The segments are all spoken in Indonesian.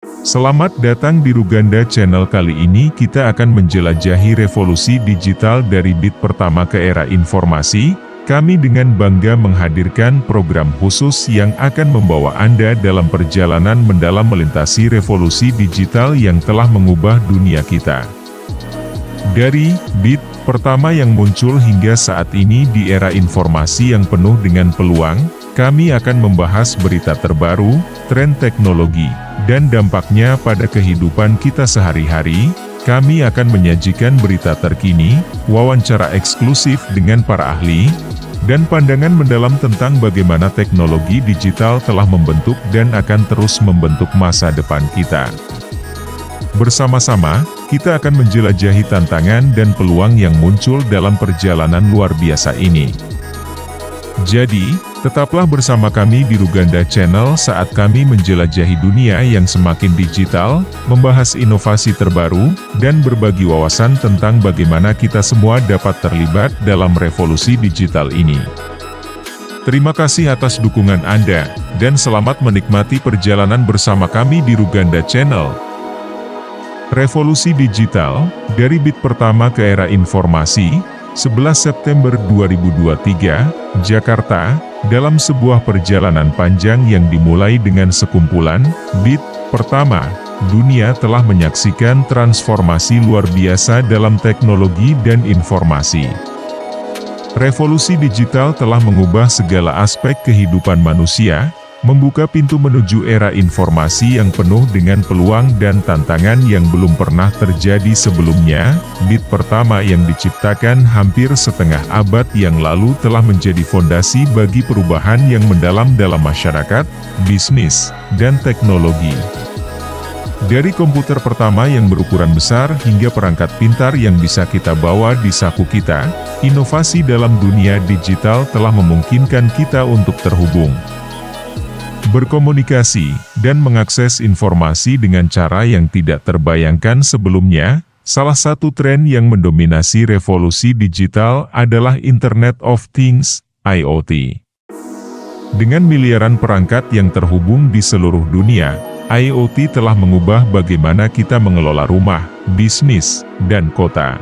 Selamat datang di Ruganda Channel. Kali ini kita akan menjelajahi revolusi digital dari bit pertama ke era informasi. Kami dengan bangga menghadirkan program khusus yang akan membawa Anda dalam perjalanan mendalam melintasi revolusi digital yang telah mengubah dunia kita. Dari bit pertama yang muncul hingga saat ini di era informasi yang penuh dengan peluang, kami akan membahas berita terbaru, tren teknologi, dan dampaknya pada kehidupan kita sehari-hari. Kami akan menyajikan berita terkini, wawancara eksklusif dengan para ahli, dan pandangan mendalam tentang bagaimana teknologi digital telah membentuk dan akan terus membentuk masa depan kita. Bersama-sama, kita akan menjelajahi tantangan dan peluang yang muncul dalam perjalanan luar biasa ini. Jadi, tetaplah bersama kami di Ruganda Channel saat kami menjelajahi dunia yang semakin digital, membahas inovasi terbaru, dan berbagi wawasan tentang bagaimana kita semua dapat terlibat dalam revolusi digital ini. Terima kasih atas dukungan Anda, dan selamat menikmati perjalanan bersama kami di Ruganda Channel. Revolusi digital, dari bit pertama ke era informasi, 11 September 2023, Jakarta, dalam sebuah perjalanan panjang yang dimulai dengan sekumpulan bit pertama, dunia telah menyaksikan transformasi luar biasa dalam teknologi dan informasi. Revolusi digital telah mengubah segala aspek kehidupan manusia, membuka pintu menuju era informasi yang penuh dengan peluang dan tantangan yang belum pernah terjadi sebelumnya. Bit pertama yang diciptakan hampir setengah abad yang lalu telah menjadi fondasi bagi perubahan yang mendalam dalam masyarakat, bisnis, dan teknologi. Dari komputer pertama yang berukuran besar hingga perangkat pintar yang bisa kita bawa di saku kita, inovasi dalam dunia digital telah memungkinkan kita untuk terhubung, berkomunikasi, dan mengakses informasi dengan cara yang tidak terbayangkan sebelumnya. Salah satu tren yang mendominasi revolusi digital adalah Internet of Things, IoT. Dengan miliaran perangkat yang terhubung di seluruh dunia, IoT telah mengubah bagaimana kita mengelola rumah, bisnis, dan kota.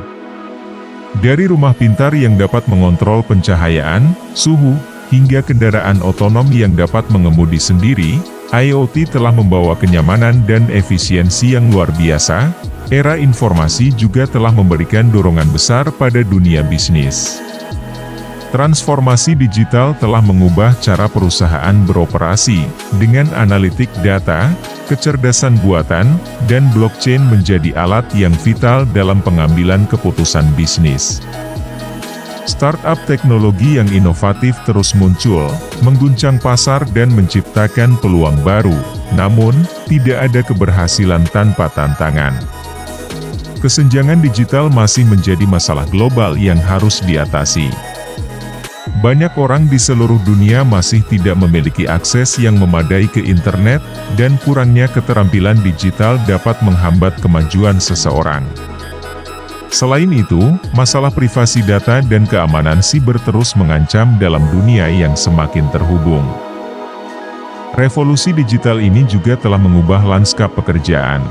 Dari rumah pintar yang dapat mengontrol pencahayaan, suhu, hingga kendaraan otonom yang dapat mengemudi sendiri, IoT telah membawa kenyamanan dan efisiensi yang luar biasa. Era informasi juga telah memberikan dorongan besar pada dunia bisnis. Transformasi digital telah mengubah cara perusahaan beroperasi, dengan analitik data, kecerdasan buatan, dan blockchain menjadi alat yang vital dalam pengambilan keputusan bisnis. Startup teknologi yang inovatif terus muncul, mengguncang pasar dan menciptakan peluang baru. Namun, tidak ada keberhasilan tanpa tantangan. Kesenjangan digital masih menjadi masalah global yang harus diatasi. Banyak orang di seluruh dunia masih tidak memiliki akses yang memadai ke internet, dan kurangnya keterampilan digital dapat menghambat kemajuan seseorang. Selain itu, masalah privasi data dan keamanan siber terus mengancam dalam dunia yang semakin terhubung. Revolusi digital ini juga telah mengubah lanskap pekerjaan.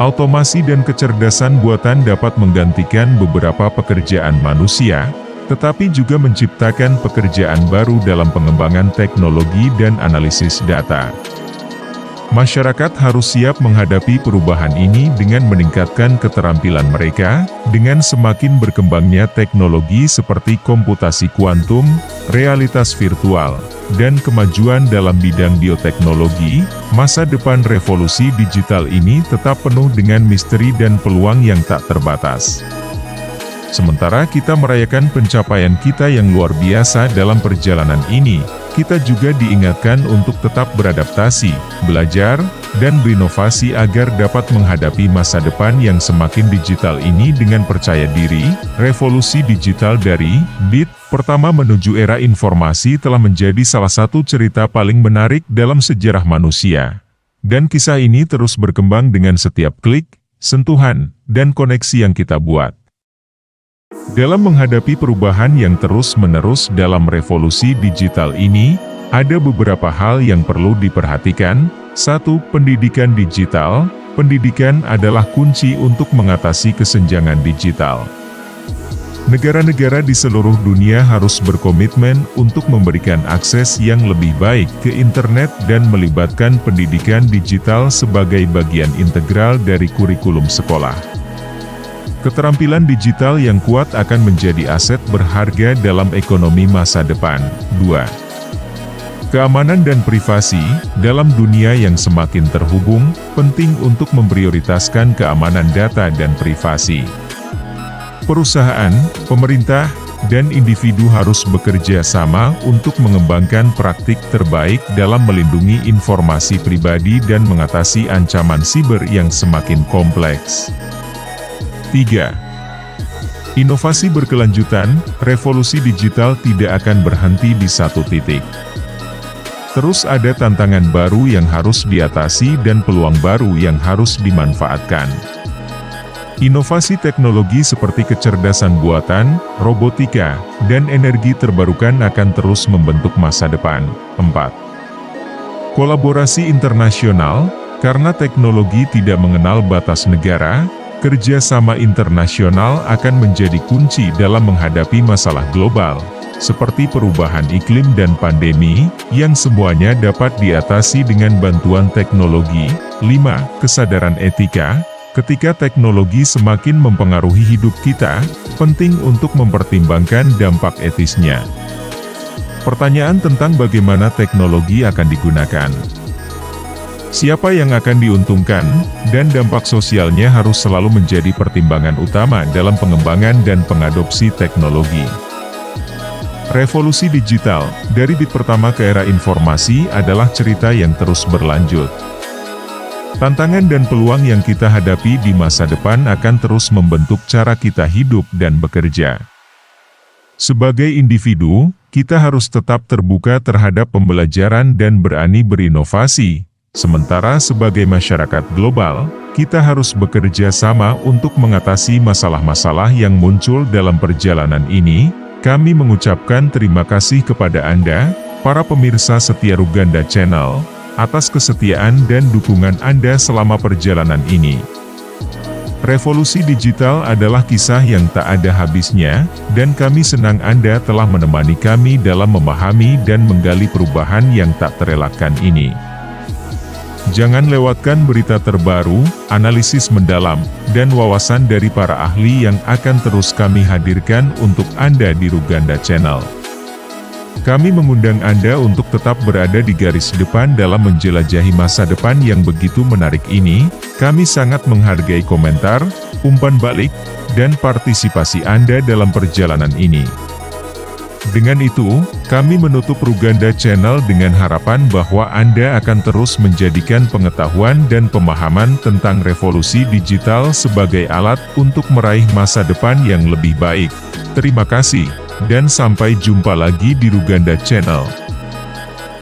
Automasi dan kecerdasan buatan dapat menggantikan beberapa pekerjaan manusia, tetapi juga menciptakan pekerjaan baru dalam pengembangan teknologi dan analisis data. Masyarakat harus siap menghadapi perubahan ini dengan meningkatkan keterampilan mereka. Dengan semakin berkembangnya teknologi seperti komputasi kuantum, realitas virtual, dan kemajuan dalam bidang bioteknologi, masa depan revolusi digital ini tetap penuh dengan misteri dan peluang yang tak terbatas. Sementara kita merayakan pencapaian kita yang luar biasa dalam perjalanan ini, kita juga diingatkan untuk tetap beradaptasi, belajar, dan berinovasi agar dapat menghadapi masa depan yang semakin digital ini dengan percaya diri. Revolusi digital dari bit pertama menuju era informasi telah menjadi salah satu cerita paling menarik dalam sejarah manusia. Dan kisah ini terus berkembang dengan setiap klik, sentuhan, dan koneksi yang kita buat. Dalam menghadapi perubahan yang terus-menerus dalam revolusi digital ini, ada beberapa hal yang perlu diperhatikan. 1. Pendidikan digital. Pendidikan adalah kunci untuk mengatasi kesenjangan digital. Negara-negara di seluruh dunia harus berkomitmen untuk memberikan akses yang lebih baik ke internet dan melibatkan pendidikan digital sebagai bagian integral dari kurikulum sekolah. Keterampilan digital yang kuat akan menjadi aset berharga dalam ekonomi masa depan. 2. Keamanan dan privasi. Dalam dunia yang semakin terhubung, penting untuk memprioritaskan keamanan data dan privasi. Perusahaan, pemerintah, dan individu harus bekerja sama untuk mengembangkan praktik terbaik dalam melindungi informasi pribadi dan mengatasi ancaman siber yang semakin kompleks. 3. Inovasi berkelanjutan. Revolusi digital tidak akan berhenti di satu titik. Terus ada tantangan baru yang harus diatasi dan peluang baru yang harus dimanfaatkan. Inovasi teknologi seperti kecerdasan buatan, robotika, dan energi terbarukan akan terus membentuk masa depan. 4. Kolaborasi internasional. Karena teknologi tidak mengenal batas negara, kerjasama internasional akan menjadi kunci dalam menghadapi masalah global, seperti perubahan iklim dan pandemi, yang semuanya dapat diatasi dengan bantuan teknologi. 5. Kesadaran etika. Ketika teknologi semakin mempengaruhi hidup kita, penting untuk mempertimbangkan dampak etisnya. Pertanyaan tentang bagaimana teknologi akan digunakan. Siapa yang akan diuntungkan, dan dampak sosialnya harus selalu menjadi pertimbangan utama dalam pengembangan dan pengadopsi teknologi. Revolusi digital, dari bit pertama ke era informasi adalah cerita yang terus berlanjut. Tantangan dan peluang yang kita hadapi di masa depan akan terus membentuk cara kita hidup dan bekerja. Sebagai individu, kita harus tetap terbuka terhadap pembelajaran dan berani berinovasi. Sementara sebagai masyarakat global, kita harus bekerja sama untuk mengatasi masalah-masalah yang muncul dalam perjalanan ini. Kami mengucapkan terima kasih kepada Anda, para pemirsa setia Ruganda Channel, atas kesetiaan dan dukungan Anda selama perjalanan ini. Revolusi digital adalah kisah yang tak ada habisnya, dan kami senang Anda telah menemani kami dalam memahami dan menggali perubahan yang tak terelakkan ini. Jangan lewatkan berita terbaru, analisis mendalam, dan wawasan dari para ahli yang akan terus kami hadirkan untuk Anda di Ruganda Channel. Kami mengundang Anda untuk tetap berada di garis depan dalam menjelajahi masa depan yang begitu menarik ini. Kami sangat menghargai komentar, umpan balik, dan partisipasi Anda dalam perjalanan ini. Dengan itu, kami menutup Ruganda Channel dengan harapan bahwa Anda akan terus menjadikan pengetahuan dan pemahaman tentang revolusi digital sebagai alat untuk meraih masa depan yang lebih baik. Terima kasih, dan sampai jumpa lagi di Ruganda Channel.